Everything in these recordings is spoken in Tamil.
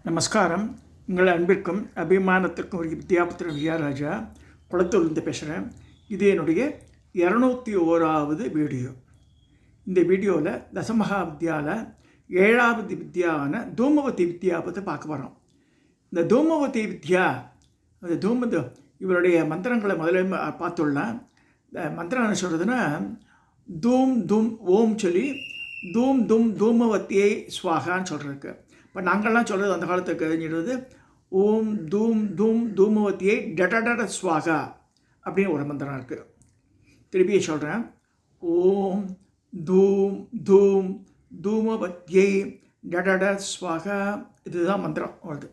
நமஸ்காரம். உங்கள் அன்பிற்கும் அபிமானத்திற்கும் ஒரு வித்யாபுத்திரன் வியாராஜா குளத்தூர்லேருந்து பேசுகிறேன். இது என்னுடைய 201வது வீடியோ. இந்த வீடியோவில் தசமகா வித்யாவில் 7வது வித்யாவான தூமவதி வித்யா பற்றி பார்க்க போகிறோம். இந்த தூமவதி வித்யா, அந்த இவருடைய மந்திரங்களை முதல்ல பார்த்துடலாம். இந்த மந்திரம் என்ன சொல்கிறதுன்னா, தூம் தூம் ஓம் சொல்லி தூம் தூம் தூமவத்தியை ஸ்வாகான்னு சொல்கிறதுக்கு. இப்போ நாங்கள்லாம் சொல்கிறது அந்த காலத்துக்கு தெரிஞ்சிடுறது ஓம் தூம் தூம் தூமவத்தியை டட ஸ்வாகா அப்படின்னு ஒரு மந்திரம் இருக்குது. திருப்பியே சொல்கிறேன். ஓம் தூம் தூம் தூமவத்தியை டட ஸ்வாகா, இதுதான் மந்திரம் வருது.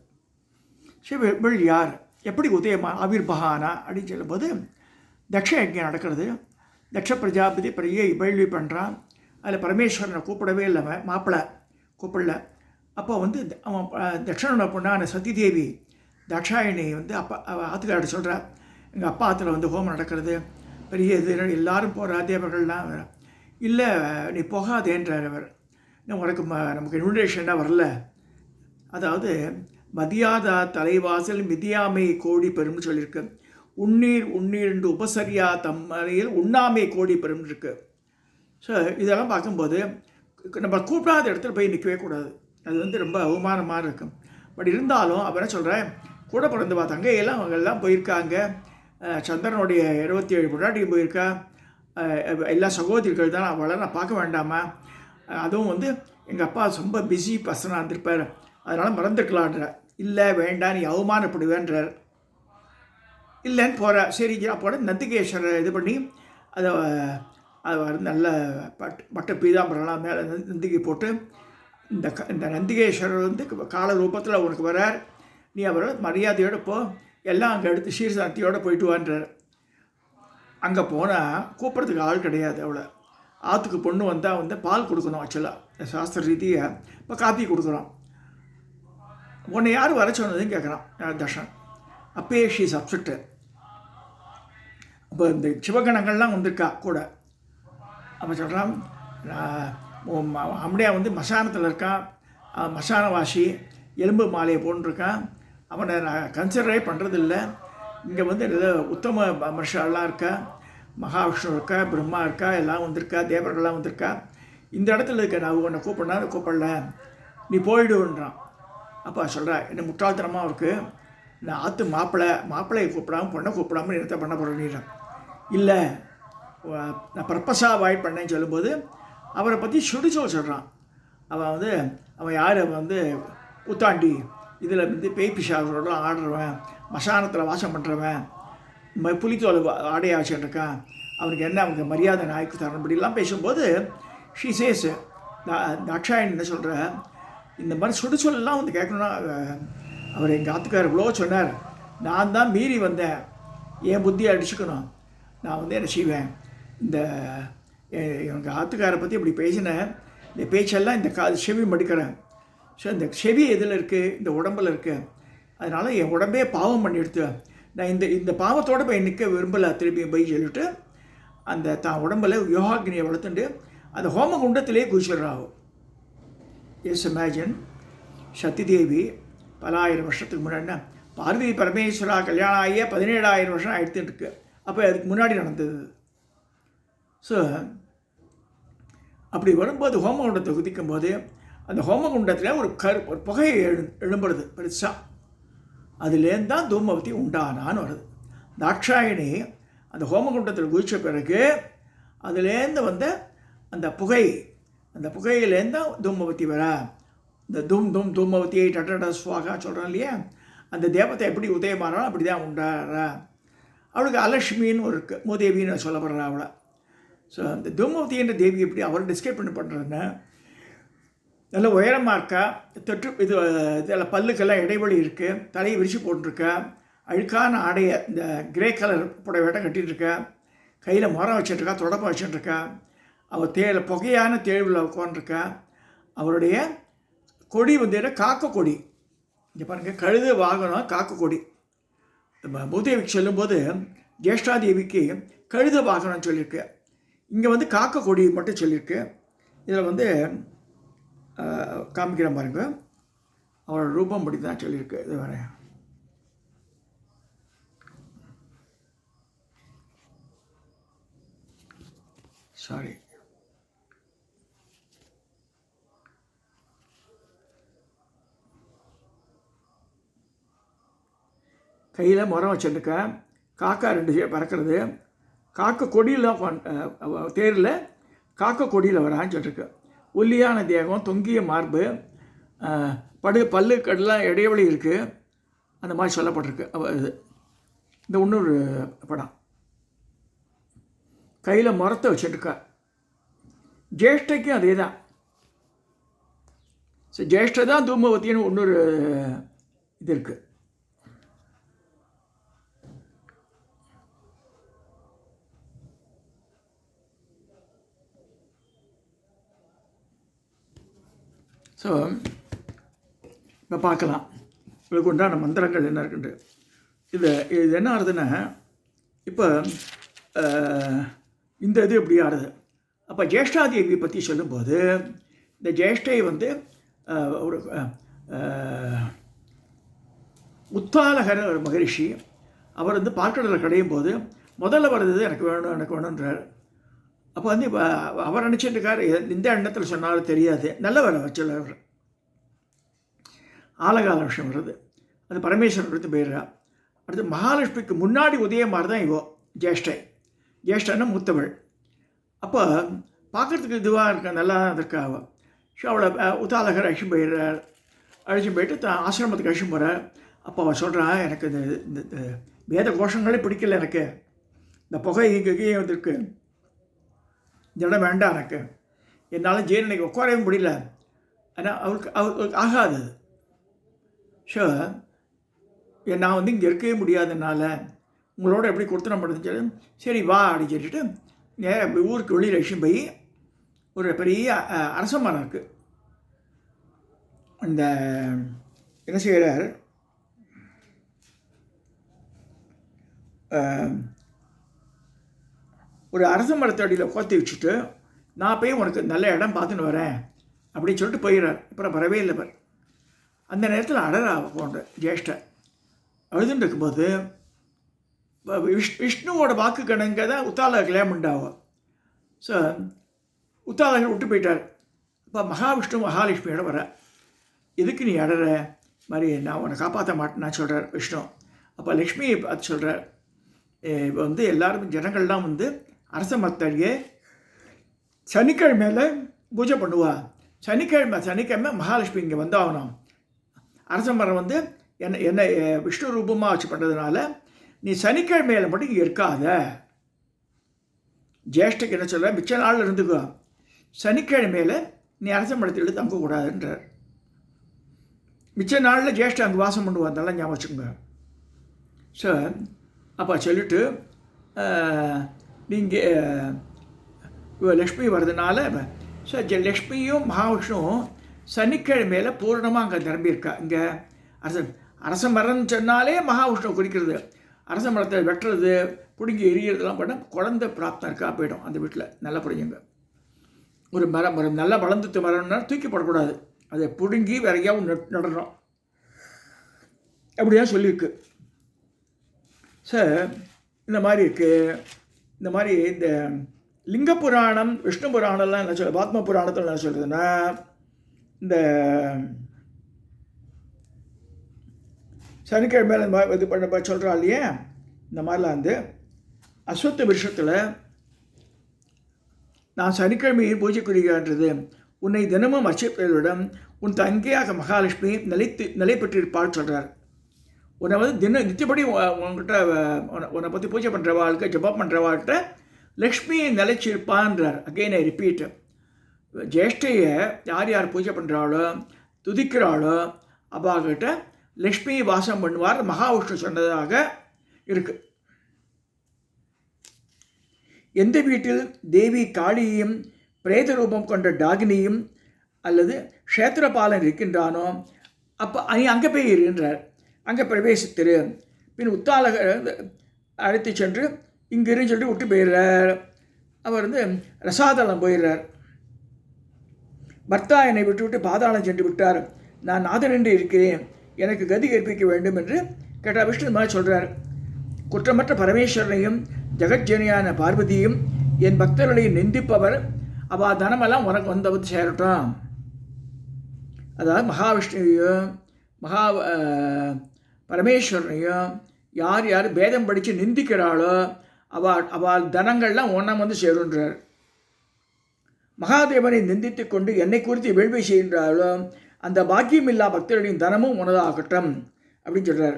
சரி, இவள் யார், எப்படி உதயமா ஆவிர்பகானா அப்படின்னு சொல்லும்போது தக்ஷ யஜ்ஞம் நடக்கிறது. தக்ஷ பிரஜாபதி பெரிய வேள்வி பண்ணுறான். அதில் பரமேஸ்வரனை கூப்பிடவே இல்லை, மாப்பிள்ளை கூப்பிடல. அப்போ அவன் தட்சணோட பொண்ணான சத்திதேவி தக்ஷாயினி அப்பா ஆற்றுக்கார்ட்ட சொல்கிறார், எங்கள் அப்பா ஆற்றுல ஹோமம் நடக்கிறது, பெரிய இது, எல்லாரும் போகிறா, தேவர்கள்லாம். இல்லை, நீ போகாதேன்றார் அவர். உனக்கு நமக்கு இன்விடேஷனாக வரல. அதாவது மதியாதா தலைவாசல் மிதியாமை கோடி பெரும்னு சொல்லியிருக்கு. உண்ணீர் உண்ணீர் என்று உபசரியா தம்மறையில் உண்ணாமை கோடி பெரும்னு இருக்கு. ஸோ இதெல்லாம் பார்க்கும்போது நம்ம கூப்பிடாத இடத்துல போய் நிற்கவே கூடாது. அது ரொம்ப அவமானமாக இருக்கும். பட் இருந்தாலும் அவர் என்ன சொல்கிறேன், கூட பிறந்தவா தங்கையெல்லாம் அவங்கெல்லாம் போயிருக்காங்க. சந்திரனுடைய 27 பொண்டாட்டிக்கு போயிருக்கா. எல்லா சகோதரிகள் தான், அவளை நான் பார்க்க வேண்டாமா? அதுவும் எங்கள் அப்பா ரொம்ப பிஸி பர்சனாக இருந்திருப்பார், அதனால் மறந்துக்கலான்ற. இல்லை, வேண்டாம், நீ அவமானப்படுவேன்றார். இல்லைன்னு போகிற. சரி, அப்போட நந்திகேஸ்வரர் இது பண்ணி அதை நல்ல பட்டு பீதாம்பரம்லாம் மேலே நந்திகை போட்டு இந்த நந்திகேஸ்வரர் கால ரூபத்தில் உனக்கு வரார், நீ அவரை மரியாதையோடு போ, எல்லாம் அங்கே எடுத்து சீர்சாந்தியோடு போயிட்டு வான்றார். அங்கே போனால் கூப்பிட்றதுக்கு ஆள் கிடையாது. அவளை ஆற்றுக்கு பொண்ணு வந்தால் பால் கொடுக்கணும். ஆக்சுவலாக சாஸ்திர ரீதியாக இப்போ காப்பி கொடுக்குறோம். உன்னை யார் வர சொன்னதுன்னு கேட்குறான் தர்ஷன். அப்பயே ஷீ சப்ஸ்ட். அப்போ இந்த சிவகணங்கள்லாம் வந்திருக்கா கூட. அப்போ சொல்கிறான், அப்படியே மசானத்தில் இருக்கான், மசானவாசி, எலும்பு மாலையை போட்டுருக்கான். அவனை நான் கன்சிடரே பண்ணுறதில்ல. இங்கே ஏதோ உத்தம மனுஷாலாம் இருக்கா, மகாவிஷ்ணு இருக்கா, பிரம்மா இருக்கா, எல்லாம் வந்திருக்கா, தேவர்கள்லாம் வந்திருக்கா. இந்த இடத்துல இருக்க நான் உன்னை கூப்பிடல, நீ போயிடுன்றான். அப்போ சொல்கிறா, என்ன முட்டாள்தனமாக இருக்குது, நான் ஆற்று மாப்பிள்ளையை கூப்பிடாமல் பொண்ணை கூப்பிடாமல் என்னத்தை பண்ண போகிறேன். இல்லை, நான் பர்பஸாக அவாய்ட் பண்ணேன்னு சொல்லும்போது அவரை பற்றி சுடிச்சோல் சொல்கிறான். அவன் யார், உத்தாண்டி, இதில் பேய் பிசாசோடலாம் ஆடுறவன், மசானத்தில் வாசம் பண்ணுறவன், புலித்தோல் ஆடையாக வச்சுருக்கான், அவனுக்கு மரியாதை நாய்க்கு தரணும்படிலாம் பேசும்போது ஷீ சேஸ் தாட்சாயணி என்ன சொல்கிற, இந்த மாதிரி சுடுச்சொல்லாம் கேட்கணுன்னா, அவர் எங்கள் ஆத்துக்கார் இவ்வளோ சொன்னார், நான் தான் மீறி வந்தேன், என் புத்தியை அடிச்சுக்கணும், நான் என்ன செய்வேன், இந்த எங்கள் ஆத்துக்காரை பற்றி இப்படி பேசினேன், இந்த பேச்செல்லாம் இந்த செவி மடிக்கிறேன். ஸோ இந்த செவி எதில் இருக்குது, இந்த உடம்பில் இருக்குது. அதனால் என் உடம்பே பாவம் பண்ணி எடுத்து நான் இந்த பாவத்தோடு போய் நிற்க விரும்பலை, திருப்பி போய் சொல்லிவிட்டு தான் உடம்பில் யோகாக்னியை வளர்த்துட்டு அந்த ஹோம குண்டத்திலே குதிச்சிடுறாகும். எஸ், இமேஜின் சத்திதேவி பல ஆயிரம் வருஷத்துக்கு முன்னாடி பார்வதி பரமேஸ்வரா கல்யாணம் ஆகிய 17,000 வருஷம் ஆயிடுத்துட்டு இருக்கு. அப்போ அதுக்கு முன்னாடி நடந்தது. ஸோ அப்படி வரும்போது ஹோமகுண்டத்தை குதிக்கும் போது அந்த ஹோமகுண்டத்தில் ஒரு புகை எழும்புறது பெருசாக. அதுலேருந்து தான் தூமவதி உண்டானான்னு வருது. தாட்சாயணி அந்த ஹோமகுண்டத்தில் குதித்த பிறகு அதுலேருந்து அந்த புகையிலேருந்து தான் தூமவதி வர. இந்த தூமவதியை டட ஸ்வாகா சொல்கிறோம் இல்லையா, அந்த தேவத்தை எப்படி உதயமானாலும் அப்படி தான் உண்டாரா. அவளுக்கு அலட்சுமின்னு ஒரு மூதேவின்னு சொல்லப்படுறா அவளை. ஸோ அந்த தூமவதின்ற தேவி எப்படி அவர் டிஸ்கிரைப் பண்ணுறதுன்னா, நல்ல உயரமாக இருக்கா, இதில் பல்லுக்கெல்லாம் இடைவெளி இருக்குது, தலையை விரிச்சு போட்டுருக்கா, அழுக்கான ஆடையை இந்த கிரே கலர் புடவைட்டம் கட்டிகிட்ருக்கா, கையில் மரம் வச்சுட்டுருக்கா, தொடப்பம் வச்சுட்டுருக்கா, அவள் புகையான தேர்வில் உட்காந்துருக்கா. அவருடைய கொடி காக்க கொடி. இங்கே பாருங்கள், கழுது வாகனம் காக்க கொடி. பூதேவிக்கு சொல்லும்போது ஜேஷ்டாதேவிக்கு கழுத வாகனம் சொல்லியிருக்கு. இங்கே காக்க கொடி மட்டும் சொல்லியிருக்கு. இதில் காமிக்கிற பாருங்க. அவரோட ரூபம் படி தான் சொல்லியிருக்கு. இது வர சாரி, கையில் முறம் வச்சுருக்க காக்கா 2 பறக்கிறது. காக்கை கொடியில் தேரில் காக்கை கொடியில் வரான்னு சொல்லியிருக்கு. ஒல்லியான தேகம், தொங்கிய மார்பு, பல்லுக்கெல்லாம் இடைவெளி இருக்குது, அந்த மாதிரி சொல்லப்பட்டிருக்கு. இது இந்த இன்னொரு படம். கையில் முறத்தை வச்சுருக்கா. ஜேஷ்டைக்கும் அதே தான். ஸோ ஜேஷ்டை தான் தூமவத்தின்னு இன்னொரு இது இருக்குது. ஸோ இப்போ பார்க்கலாம் உங்களுக்கு உண்டான மந்திரங்கள் என்ன இருக்குண்டு. இது என்ன ஆகுதுன்னா, இப்போ இந்த இது எப்படி ஆகுது. அப்போ ஜேஷ்டாதேவி பற்றி சொல்லும்போது, இந்த ஜேஷ்டை வந்து ஒரு உத்தாலகர் மகரிஷி. அவர் வந்து பாற்கடலை கடையும் போது முதல்ல வர்றது எனக்கு வேணுன்றார். அப்போ வந்து இப்போ அவர் நினச்சிட்டு இருக்கார், இந்த எண்ணத்தில் சொன்னாலும் தெரியாது, நல்ல வேலை வச்சுள்ளார். ஆலகால விஷயம் வருது, அது பரமேஸ்வரன் எடுத்து போயிடுறா. அடுத்து மகாலட்சுமிக்கு முன்னாடி உதயமாறு தான் இவோ ஜேஷ்டன்னா மூத்தவள். அப்போ பார்க்குறதுக்கு இதுவாக இருக்க நல்லா இருக்கா அவள். ஸோ அவளை உத்தாலகர் அழிச்சு போயிடுறார். அழிச்சு போயிட்டு தான் ஆசிரமத்துக்கு அழிச்சு போகிறார். அப்போ அவள் சொல்கிறான், எனக்கு இந்த வேத கோஷங்களே பிடிக்கல, எனக்கு இந்த புகை இங்கே வந்துருக்கு, இந்த இடம் வேண்டாம், எனக்கு என்னால் ஜெயினுக்கு உட்காரவே முடியல. ஆனால் அவருக்கு ஆகாது. ஸோ நான் வந்து இங்கே இருக்கவே முடியாதனால உங்களோட எப்படி கொடுத்துட மாட்டேன்னு சரி வா அப்படின்னு சொல்லிட்டு நேராக ஊருக்கு வெளியில் லட்சுமி போய் ஒரு பெரிய அரச மரம் இருக்குது. அந்த என்ன செய்கிறார், ஒரு அரச மரத்தடியில் கோத்தி வச்சுட்டு நான் போய் உனக்கு நல்ல இடம் பார்த்துன்னு வரேன் அப்படின்னு சொல்லிட்டு போயிடுறார். அப்புறம் வரவே இல்லை. அந்த நேரத்தில் அழறா போன்ற ஜேஷ்டை அழுதுன்னு இருக்கும்போது விஷ்ணுவோட வாக்கு கணங்க தான் உத்தாலக கல்யாணம் உண்டாகும். ஸோ உத்தாலகர் விட்டு போயிட்டார். இப்போ மகாவிஷ்ணு மகாலட்சுமியோட வர, எதுக்கு நீ அழற மாதிரி, நான் உன்னை காப்பாற்ற மாட்டேன்னா சொல்கிறார் விஷ்ணு. அப்போ லக்ஷ்மியை பார்த்து சொல்கிறார், இப்போ வந்து எல்லோரும் ஜனங்கள்லாம் வந்து அரச மரத்தடியே சனிக்கிழமையில் பூஜை பண்ணுவா. சனிக்கிழமை மகாலட்சுமி இங்கே வந்தாகணும். அரச மரம் வந்து என்ன விஷ்ணு ரூபமாக வச்சு பண்ணுறதுனால நீ சனிக்கிழமையில் மட்டும் இங்கே இருக்காத. ஜேஷ்டக்கு என்ன சொல்கிற, மிச்ச நாளில் இருந்துக்கோ, சனிக்கிழமையில் நீ அரச மரத்தில் தங்கக்கூடாதுன்றார். மிச்ச நாளில் ஜேஷ்டை அங்கே வாசம் பண்ணுவா, அதெல்லாம் ஞாபகம் வச்சுக்கோங்க. ஸோ அப்போ சொல்லிவிட்டு நீங்கள் லக்ஷ்மி வர்றதுனால, ஸோ லக்ஷ்மியும் மகாவிஷ்ணுவும் சனிக்கிழமையில் பூர்ணமாக அங்கே நிரம்பியிருக்கா. இங்கே அரச மரம்னு சொன்னாலே மகாவிஷ்ணு குறிக்கிறது. அரச மரத்தை வெட்டுறது, பிடுங்கி எரியறதுலாம் பண்ண குழந்தை பிராப்தம் இருக்கா போயிடும் அந்த வீட்டில். நல்லா புரிஞ்சுங்க. ஒரு மரம் நல்லா வளர்ந்துட்டு மரம்னா தூக்கி போடக்கூடாது, அதை பிடுங்கி வேற எங்கேயாவும் நடணும், அப்படிதான் சொல்லியிருக்கு. சார் இந்த மாதிரி இருக்குது. இந்த மாதிரி இந்த லிங்க புராணம், விஷ்ணு புராணம்லாம் என்ன சொல்ல, ஆத்ம புராணத்தில் என்ன சொல்கிறதுன்னா, இந்த சனிக்கிழமை இது பண்ண சொல்கிறா இல்லையே, இந்த மாதிரிலாம் வந்து அஸ்வத்த விஷயத்தில் நான் சனிக்கிழமையில் பூஜைக்குரியன்றது உன்னை தினமும் அர்ச்சிப்பவரிடம் உன் தங்கையாக மகாலட்சுமி நிலை பெற்றிருப்பாள் சொல்கிறார். உன்னை வந்து நித்தியப்படி உங்கள்கிட்ட உன்னை பற்றி பூஜை பண்ணுறவாளுக்கு, ஜபம் பண்ணுறவாள்கிட்ட லக்ஷ்மியை நிலைச்சிருப்பான்றார். அகெயின் ஐ ரிப்பீட், ஜேஷ்டையை யார் யார் பூஜை பண்ணுறாளோ துதிக்கிறாளோ அவாகிட்ட லக்ஷ்மியை வாசம் பண்ணுவார் மகாவிஷ்ணு சொன்னதாக இருக்குது. எந்த வீட்டில் தேவி காளியையும் பிரேத ரூபம் கொண்ட டாகினியும் அல்லது க்ஷேத்திரபாலன் இருக்கின்றானோ அப்போ அங்கே போய் இருன்றார். அங்கே பிரவேசித்திரு. பின் உத்தாலக அழைத்து சென்று இங்கிருந்து சொல்லிட்டு விட்டு போயிடுறார். அவர் வந்து ரசாதளம் போயிடுறார். பர்த்தா என்னை விட்டு பாதாளம் சென்று விட்டார், நான் நாதன் என்று இருக்கிறேன், எனக்கு கதி கற்பிக்க வேண்டும் என்று கேட்டால் விஷ்ணு மாதிரி சொல்கிறார். குற்றமற்ற பரமேஸ்வரனையும் ஜெகஜனியான பார்வதியும் என் பக்தர்களையும் நிந்திப்பவர் அவள் தனமெல்லாம் உனக்கு வந்து சேரட்டும். அதாவது மகாவிஷ்ணுவையும் பரமேஸ்வரனையும் யார் யார் பேதம் படித்து நிந்திக்கிறாளோ அவள் தனங்கள்லாம் ஒன்றாம் வந்து சேருன்றார். மகாதேவனை நிந்தித்து கொண்டு என்னை குறித்து வேள்வி செய்கின்றாலோ அந்த பாக்கியமில்லா பக்தர்களின் தனமும் உனதாகட்டும் அப்படின்னு சொல்கிறார்.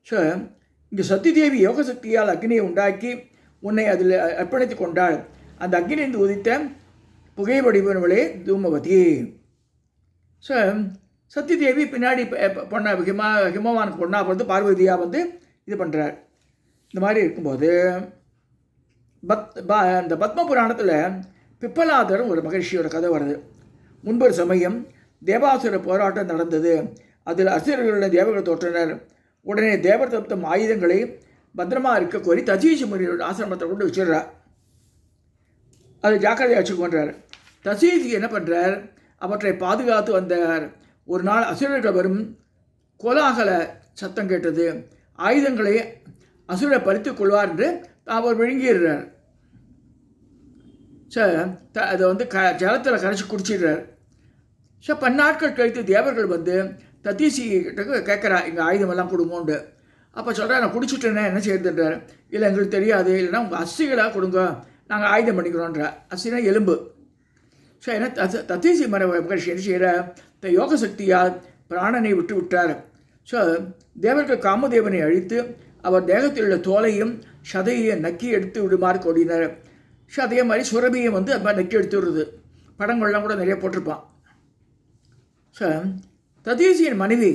ஸோ இங்கே சத்திதேவி யோக சக்தியால் அக்னியை உண்டாக்கி உன்னை அதில் அர்ப்பணித்து கொண்டாள். அந்த அக்னியிலிருந்து உதித்த புகை வடிவனவளே தூமவதி. ஸோ சத்திதேவி பின்னாடி பொண்ணை ஹிமவானுக்கு பொண்ணாக பிறந்து பார்வதியாக வந்து இது பண்ணுறார். இந்த மாதிரி இருக்கும்போது இந்த பத்ம புராணத்தில் பிப்பலாதரும் ஒரு மகிழ்ச்சியோட கதை வருது. முன்பொரு சமயம் தேவாசுர போராட்டம் நடந்தது. அதில் அசுரர்களுடைய தேவர்கள் தோற்றினர். உடனே தேவர் தப்தம் ஆயுதங்களை பத்திரமா இருக்க கோரி தசீசி முனியோட ஆசிரமத்தை கொண்டு வச்சிடுறார். அது ஜாக்கிரதையாக வச்சுக்கொண்டார். தசீசி என்ன பண்ணுறார், அவற்றை பாதுகாத்து வந்தார். ஒரு நாள் அசுரர்கள் வரும் கோலாகல சத்தம் கேட்டது. ஆயுதங்களை அசுரரை பறித்து கொள்வார் என்று அவர் விழுங்கிடுறார். அதை வந்து ஜலத்தில் கரைச்சி குடிச்சிடுறார். பன்னாட்கள் கழித்து தேவர்கள் வந்து தத்தீசி கிட்ட கேட்குறா, எங்கள் ஆயுதமெல்லாம் கொடுங்கோண்டு. அப்போ சொல்கிறா, நான் குடிச்சிட்டேனே என்ன செய்யுதுன்றார். இல்லை எங்களுக்கு தெரியாது, இல்லைன்னா உங்கள் அஸ்திகளாக கொடுங்க, நாங்கள் ஆயுதம் பண்ணிக்கிறோன்ற. அஸ்தினா எலும்பு. ஏன்னா தத்தீசி மகர்ஷி என்ன செய்கிற யோக சக்தியால் பிராணனை விட்டு விட்டார். தேவர்கள் காமதேவனை அழித்து அவர் தேகத்தில் உள்ள தோலையும் சதையையும் நக்கி எடுத்து விடுமாறு கூடினார். அதே மாதிரி சுரபியை வந்து அது மாதிரி நக்கி எடுத்து விடுறது. படங்கள்லாம் கூட நிறைய போட்டிருப்பான். ததீசியின் மனைவி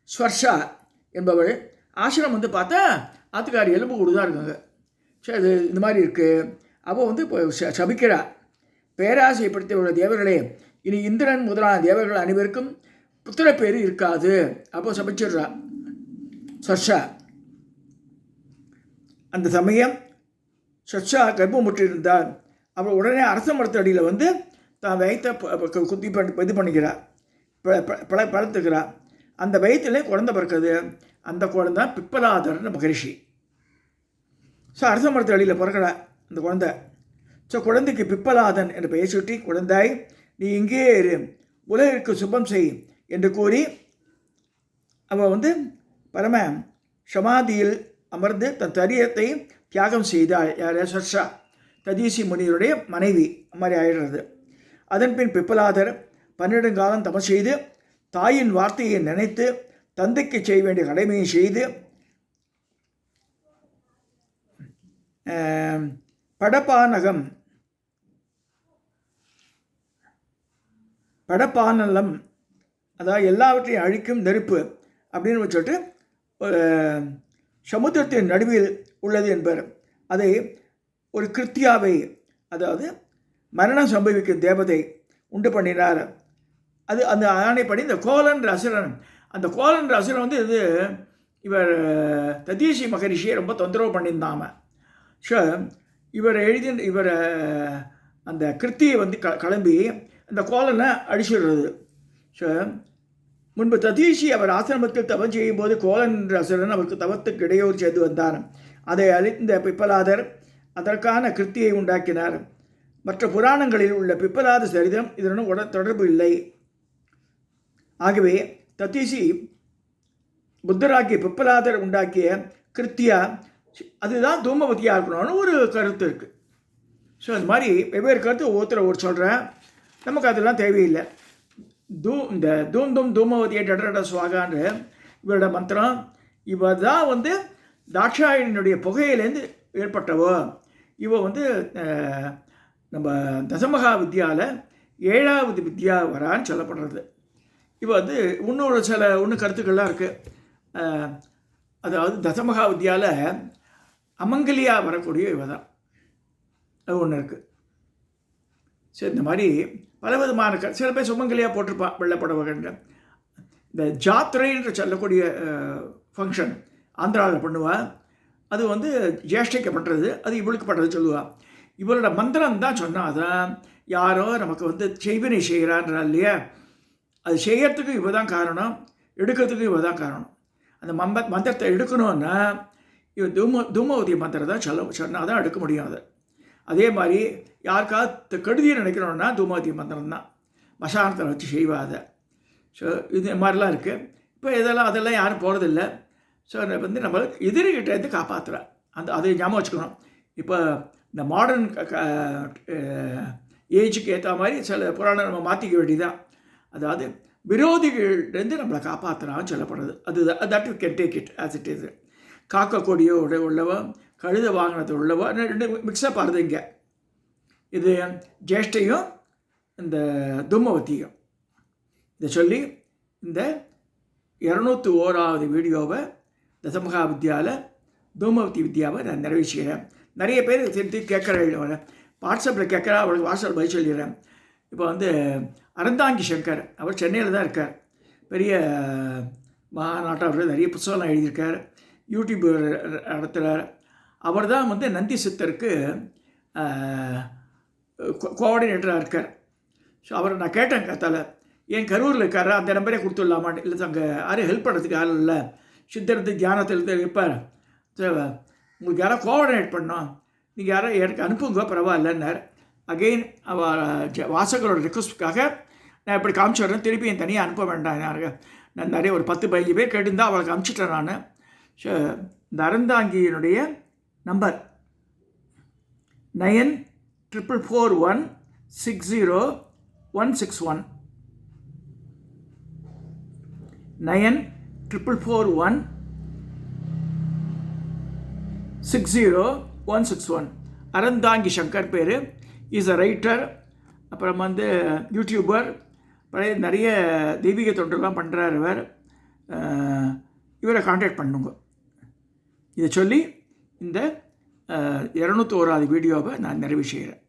ஸ்வர்ஷா என்பவள் ஆசிரம் வந்து பார்த்தா ஆத்துக்காரி எலும்பு கூடுதான் இருக்காங்க. அது இந்த மாதிரி இருக்குது. அவள் வந்து இப்போ சபிக்கிறா, பேராசைப்படுத்தி உள்ள தேவர்களே, இனி இந்திரன் முதலான தேவர்கள் அனைவருக்கும் புத்திர பேர் இருக்காது. அப்போ சபிச்சிடுறா ஸ்வர்ஷா. அந்த சமயம் ஸ்வர்ஷா கர்ப்பமுற்றிருந்தார். அவள் உடனே அரச மரத்து அடியில் வந்து தான் வயிற்றை குத்தி இது பண்ணிக்கிறார், பழத்துக்கிறார். அந்த வயிற்றுலே குழந்தை பிறக்குது. அந்த குழந்தை பிப்பலாதர்னு மகரிஷி. அரச மரத்து அடியில் பிறக்கிறா அந்த குழந்தை. குழந்தைக்கு பிப்பலாதன் என்று பெயர் சுட்டி, குழந்தாய் நீ இங்கே இரு, உலகிற்கு சுபம் செய் என்று கூறி அவள் வந்து பரம சமாதியில் அமர்ந்து தன் தரியத்தை தியாகம் செய்தாள். யார்? ஸ்வர்ஷா, ததீசி முனிவருடைய மனைவி. மாதிரி ஆயிடுறது. அதன்பின் பிப்பலாதர் 12 காலம் தபம் செய்து தாயின் வார்த்தையை நினைத்து தந்தைக்கு செய்ய வேண்டிய கடமையை செய்து படப்பானலம், அதாவது எல்லாவற்றையும் அழிக்கும் நெருப்பு அப்படின்னு வச்சுட்டு சமுத்திரத்தின் நடுவில் உள்ளது என்பர். அதை ஒரு கிருத்தியாவை, அதாவது மரணம் சம்பவிக்கும் தேவதை உண்டு பண்ணினார். அது அந்த ஆணைப்படி இந்த கோலன்ற அசுரன், அந்த கோலன்ற அசுரன் வந்து இது இவர் ததீசி மகரிஷியை ரொம்ப தொந்தரவு பண்ணியிருந்தாம. இவர் அந்த கிருத்தியை வந்து கிளம்பி அந்த கோலனை அடிச்சிடுறது. முன்பு ததீசி அவர் ஆசிரமத்தில் தவம் செய்யும் போது கோலன் என்ற அசுரன் அவருக்கு தவத்துக்கு இடையூறு செய்து வந்தார். அதை அழிந்த பிப்பலாதர் அதற்கான கிருத்தியை உண்டாக்கினார். மற்ற புராணங்களில் உள்ள பிப்பலாத சரிதம் இதனுடன் தொடர்பு இல்லை. ஆகவே ததீசி புத்தராக்கிய பிப்பலாதர் உண்டாக்கிய கிருத்தியா அதுதான் தூமவதியாக இருக்கணும்னு ஒரு கருத்து இருக்குது. அது மாதிரி வெவ்வேறு கருத்து ஒவ்வொருத்தர் ஒரு சொல்கிறேன். நமக்கு அதெல்லாம் தேவையில்லை. இந்த தூமவதியை டட சுவாகான்ற இவரோட மந்திரம். இவர் தான் வந்து தாட்சாயணியுடைய புகையிலேருந்து ஏற்பட்டவோ. இவ வந்து நம்ம தசமகா வித்யாவில் 7வது வித்யா வரான்னு சொல்லப்படுறது. இப்போ வந்து இன்னும் கருத்துக்கள்லாம் இருக்குது. அதாவது தசமகா வித்யாவில் அமங்கலியாக வரக்கூடிய இவ தான். அது ஒன்று இருக்குது. இந்த மாதிரி பல விதமான சில பேர் சுமங்கலியாக போட்டிருப்பான் வெள்ளப்படவகன்ற. இந்த ஜாத்திரைன்ற சொல்லக்கூடிய ஃபங்க்ஷன் ஆந்திராவில் பண்ணுவாள். அது வந்து ஜேஷ்டைக்கு பண்ணுறது, அது இவளுக்கு பண்ணுறது சொல்லுவாள். இவளோட மந்திரம் தான் சொன்னால் தான் யாரோ நமக்கு வந்து செய்வினை செய்கிறான்றா இல்லையா, அது செய்யறதுக்கு இவ தான் காரணம், எடுக்கிறதுக்கு இவ தான் காரணம். அந்த மந்திரத்தை எடுக்கணும்னா இவன் தூமவதி மந்திரம் தான் சொன்னால் தான் எடுக்க முடியும். அதை அதே மாதிரி யாருக்காவது கெடுதியை நினைக்கணும்னா தூமவதி மந்திரம் தான் மசானத்தை வச்சு செய்வா அதை. ஸோ இது மாதிரிலாம் இருக்குது. இப்போ அதெல்லாம் யாரும் போகிறதில்ல. ஸோ வந்து நம்ம எதிரிகிட்டேருந்து காப்பாற்றுறேன். அதை ஞாபகம் வச்சுக்கணும். இப்போ இந்த மாடர்ன் ஏஜுக்கு ஏற்ற மாதிரி சில புராணம் நம்ம மாற்றிக்க வேண்டியதான். அதாவது விரோதிகள்லேருந்து நம்மளை காப்பாற்றுறான்னு சொல்லப்படுறது. That you can take it as it is. காக்க கொடியோட உள்ளவோ கழுத வாகனத்தை உள்ளவோ ரெண்டு மிக்ஸப் ஆகுது இங்கே. இது ஜேஷ்டையும் இந்த தூமவதியும். இதை சொல்லி இந்த 201வது வீடியோவை தசமகா வித்யாவில் தூமவதி வித்யாவை நான் நிறைவேற்றுகிறேன். நிறைய பேர் திருத்தி கேட்குற வாட்ஸ்அப்பில் கேட்குறா, அவளுக்கு வாட்ஸ்அப்பில் பதில் சொல்லிடுறேன். இப்போ வந்து அறந்தாங்கி சங்கர், அவர் சென்னையில் தான் இருக்கார். பெரிய மகாநாட்டாளர், நிறைய புத்தகம்லாம் எழுதியிருக்கார், யூடியூப் நடத்துகிறார். அவர் தான் வந்து நந்தி சித்தருக்கு கோஆர்டினேட்டராக இருக்கார். ஸோ அவரை நான் கேட்டேன் கத்தால, என் கரூரில் இருக்கார், அந்த நம்பரே கொடுத்துடலாமான்னு. இல்லை அங்கே யாரும் ஹெல்ப் பண்ணுறதுக்கு ஆள் இல்லை, சித்தருக்கு தியானத்தில் இருப்பார், உங்களுக்கு யாராவது கோஆர்டினேட் பண்ணோம், நீங்கள் யாரும் எனக்கு அனுப்புங்க பரவாயில்லன்னார். அகெயின் வாசகரோட ரிக்வஸ்ட்டுக்காக நான் இப்படி காமிச்சு வரேன். திருப்பி என் தனியாக அனுப்ப வேண்டாம். நான் நிறைய ஒரு 10-15 பேர் கேட்டுருந்தால் அவளுக்கு அனுப்பிச்சிட்டேன் நான். ஸோ இந்த அறந்தாங்கியினுடைய நம்பர் 9441606161 94416061. அறந்தாங்கி சங்கர் பேர். இஸ் அ ரைட்டர், அப்புறம் வந்து யூடியூபர், பழைய நிறைய தெய்வீக தொண்டெல்லாம் பண்ணுறார் இவர். இவரை கான்டாக்ட் பண்ணுங்க. இதை சொல்லி இந்த 201வது வீடியோவை நான் நிறைவு செய்கிறேன்.